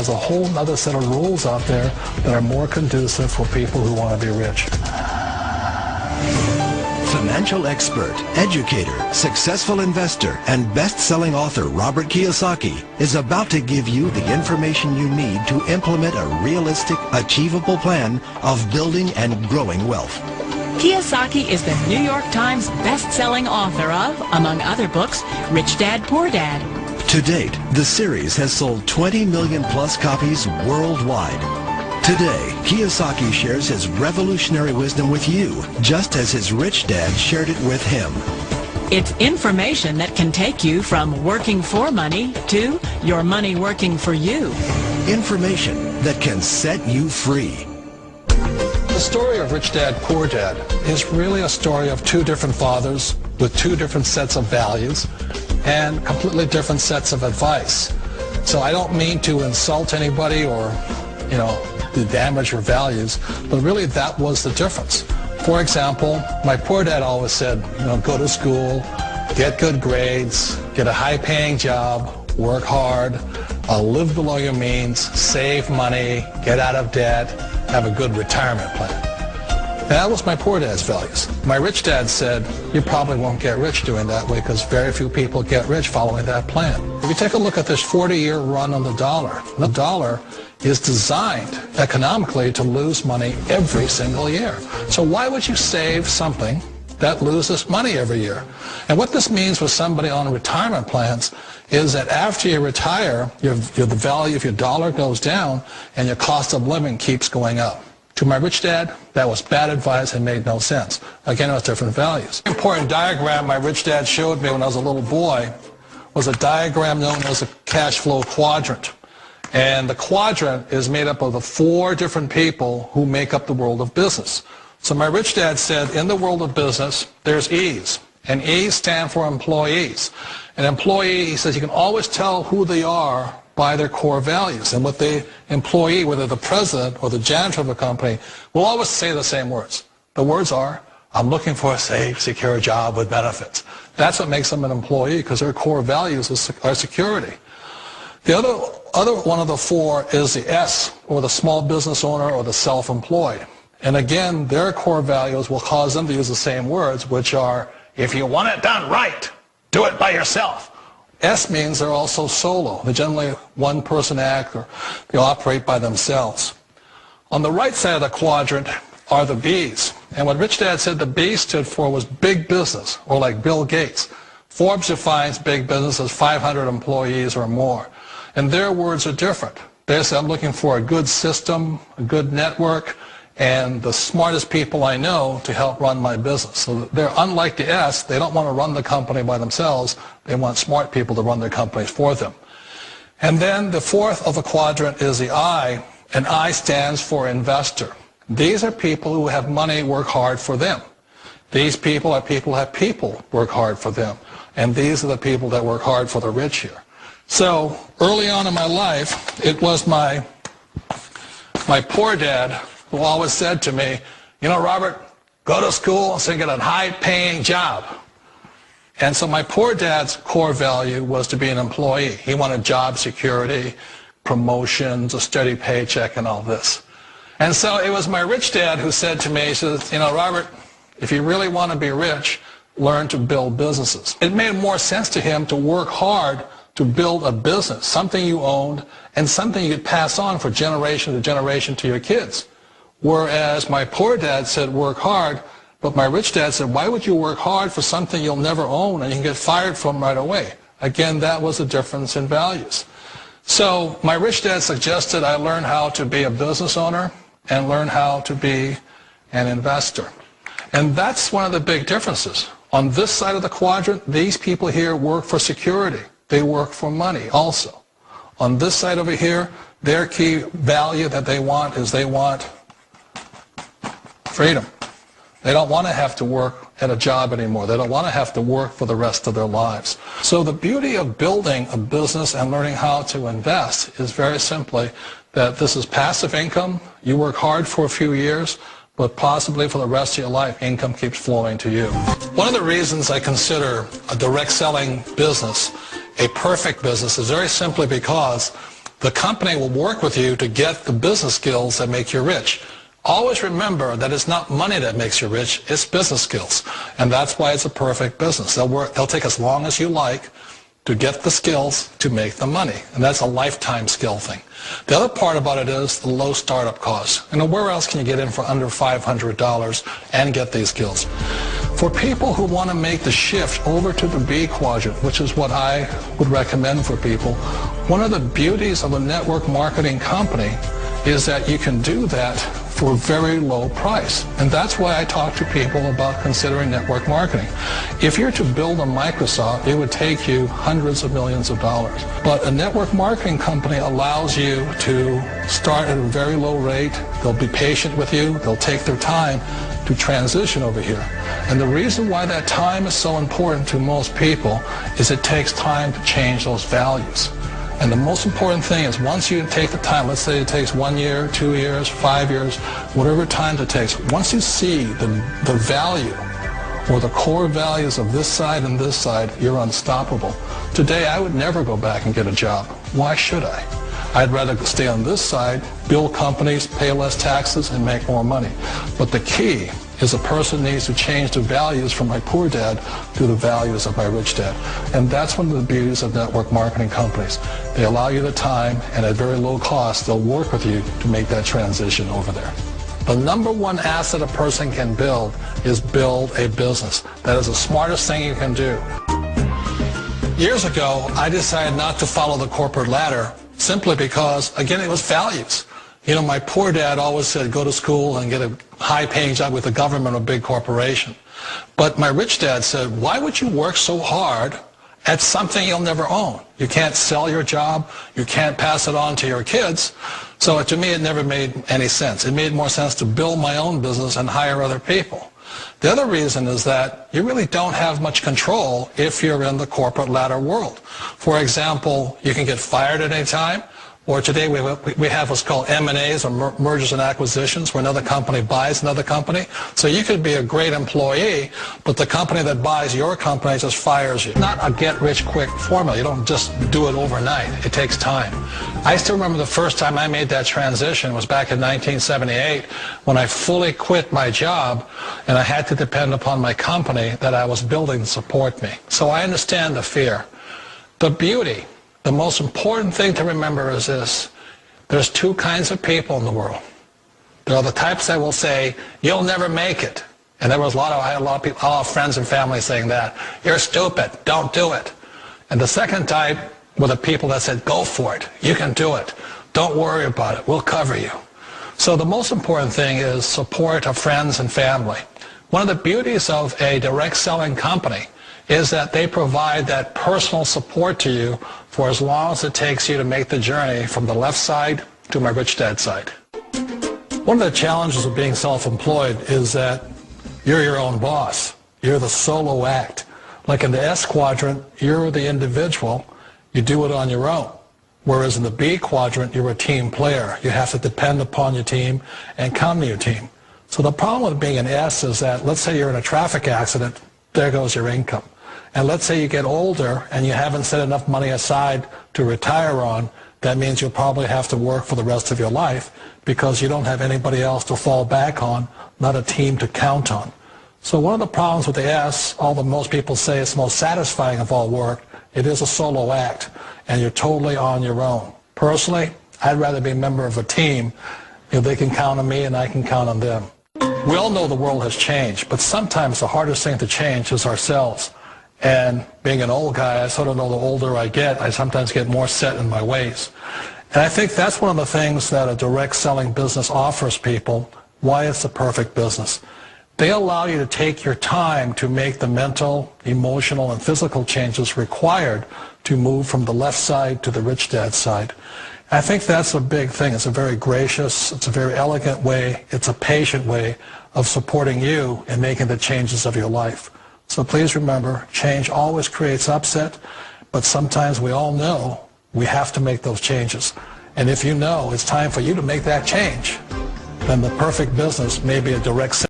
There's a whole other set of rules out there that are more conducive for people who want to be rich. Financial expert, educator, successful investor, and best-selling author Robert Kiyosaki is about to give you the information you need to implement a realistic, achievable plan of building and growing wealth. Kiyosaki is the New York Times best-selling author of, among other books, Rich Dad, Poor Dad. To date, the series has sold 20 million plus copies worldwide. Today, Kiyosaki shares his revolutionary wisdom with you, just as his rich dad shared it with him. It's information that can take you from working for money to your money working for you. Information that can set you free. The story of Rich Dad, Poor Dad is really a story of two different fathers with two different sets of values and completely different sets of advice. So I don't mean to insult anybody or, to damage your values, but really that was the difference. For example, my poor dad always said, go to school, get good grades, get a high-paying job, work hard, live below your means, save money, get out of debt, have a good retirement plan. That was my poor dad's values. My rich dad said, you probably won't get rich doing that way because very few people get rich following that plan. If you take a look at this 40-year run on the dollar is designed economically to lose money every single year. So why would you save something that loses money every year? And what this means for somebody on retirement plans is that after you retire, the value of your dollar goes down and your cost of living keeps going up. To my rich dad, that was bad advice and made no sense. Again, it was different values. An important diagram my rich dad showed me when I was a little boy was a diagram known as a cash flow quadrant. And the quadrant is made up of the four different people who make up the world of business. So my rich dad said, in the world of business, there's E's. And E's stand for employees. An employee, he says, you can always tell who they are by their core values. And what the employee, whether the president or the janitor of a company, will always say the same words. The words are, I'm looking for a safe, secure job with benefits. That's what makes them an employee, because their core values are security. The other one of the four is the S, or the small business owner or the self-employed. And again, their core values will cause them to use the same words, which are, if you want it done right, do it by yourself. S means they're also solo. They're generally one-person act, or they operate by themselves. On the right side of the quadrant are the B's. And what Rich Dad said the B stood for was big business, or like Bill Gates. Forbes defines big business as 500 employees or more. And their words are different. They say, I'm looking for a good system, a good network, and the smartest people I know to help run my business. So they're unlike the S. They don't want to run the company by themselves. They want smart people to run their companies for them. And then the fourth of the quadrant is the I, and I stands for investor. These are people who have money work hard for them. These people are people who have people work hard for them. And these are the people that work hard for the rich here. So early on in my life, it was my poor dad who always said to me, Robert, go to school so you get a high-paying job. And so my poor dad's core value was to be an employee. He wanted job security, promotions, a steady paycheck, and all this. And so it was my rich dad who said to me, he says, Robert, if you really want to be rich, learn to build businesses. It made more sense to him to work hard to build a business, something you owned, and something you could pass on for generation to generation to your kids. Whereas my poor dad said work hard, but my rich dad said, why would you work hard for something you'll never own and you can get fired from right away? Again, that was a difference in values. So my rich dad suggested I learn how to be a business owner and learn how to be an investor. And that's one of the big differences. On this side of the quadrant, these people here work for security. They work for money also. On this side over here, their key value that they want is they want freedom. They don't want to have to work at a job anymore. They don't want to have to work for the rest of their lives. So the beauty of building a business and learning how to invest is very simply that this is passive income. You work hard for a few years, but possibly for the rest of your life, income keeps flowing to you. One of the reasons I consider a direct selling business a perfect business is very simply because The company will work with you to get the business skills that make you rich. Always remember that it's not money that makes you rich, it's business skills. And that's why it's a perfect business. They'll take as long as you like to get the skills to make the money. And that's a lifetime skill thing. The other part about it is the low startup cost. Where else can you get in for under $500 and get these skills? For people who want to make the shift over to the B quadrant, which is what I would recommend for people, one of the beauties of a network marketing company is that you can do that for a very low price. And that's why I talk to people about considering network marketing. If you're to build a Microsoft, it would take you hundreds of millions of dollars. But a network marketing company allows you to start at a very low rate. They'll be patient with you. They'll take their time to transition over here. And the reason why that time is so important to most people is it takes time to change those values. And the most important thing is once you take the time, let's say it takes 1 year, 2 years, 5 years, whatever time it takes, once you see the value or the core values of this side and this side, you're unstoppable. Today, I would never go back and get a job. Why should I? I'd rather stay on this side, build companies, pay less taxes, and make more money. But the key is a person needs to change the values from my poor dad to the values of my rich dad. And that's one of the beauties of network marketing companies. They allow you the time, and at very low cost, they'll work with you to make that transition over there. The number one asset a person can build is build a business. That is the smartest thing you can do. Years ago, I decided not to follow the corporate ladder simply because, again, it was values. My poor dad always said, go to school and get a high-paying job with the government or a big corporation. But my rich dad said, why would you work so hard at something you'll never own? You can't sell your job. You can't pass it on to your kids. So to me, it never made any sense. It made more sense to build my own business and hire other people. The other reason is that you really don't have much control if you're in the corporate ladder world. For example, you can get fired at any time. Or today we have what's called M&As, or mergers and acquisitions, where another company buys another company. So you could be a great employee, but the company that buys your company just fires you. It's not a get-rich-quick formula. You don't just do it overnight. It takes time. I still remember the first time I made that transition was back in 1978 when I fully quit my job and I had to depend upon my company that I was building to support me. So I understand the fear. The beauty. The most important thing to remember is this. There's two kinds of people in the world. There are the types that will say, you'll never make it. And I had a lot of people, all friends and family saying that. You're stupid. Don't do it. And the second type were the people that said, go for it. You can do it. Don't worry about it. We'll cover you. So the most important thing is support of friends and family. One of the beauties of a direct selling company is that they provide that personal support to you for as long as it takes you to make the journey from the left side to my rich dad side. One of the challenges of being self-employed is that you're your own boss. You're the solo act. Like in the S quadrant, you're the individual. You do it on your own. Whereas in the B quadrant, you're a team player. You have to depend upon your team and come to your team. So the problem with being an S is that, let's say you're in a traffic accident, there goes your income. And let's say you get older and you haven't set enough money aside to retire on, that means you'll probably have to work for the rest of your life because you don't have anybody else to fall back on, not a team to count on. So one of the problems with the S, although most people say it's the most satisfying of all work, it is a solo act and you're totally on your own. Personally, I'd rather be a member of a team. They can count on me and I can count on them. We all know the world has changed, but sometimes the hardest thing to change is ourselves. And being an old guy, I sort of know the older I get, I sometimes get more set in my ways. And I think that's one of the things that a direct selling business offers people, why it's the perfect business. They allow you to take your time to make the mental, emotional, and physical changes required to move from the left side to the rich dad side. I think that's a big thing. It's a very gracious, it's a very elegant way, it's a patient way of supporting you in making the changes of your life. So please remember, change always creates upset, but sometimes we all know we have to make those changes. And if you know it's time for you to make that change, then the perfect business may be a direct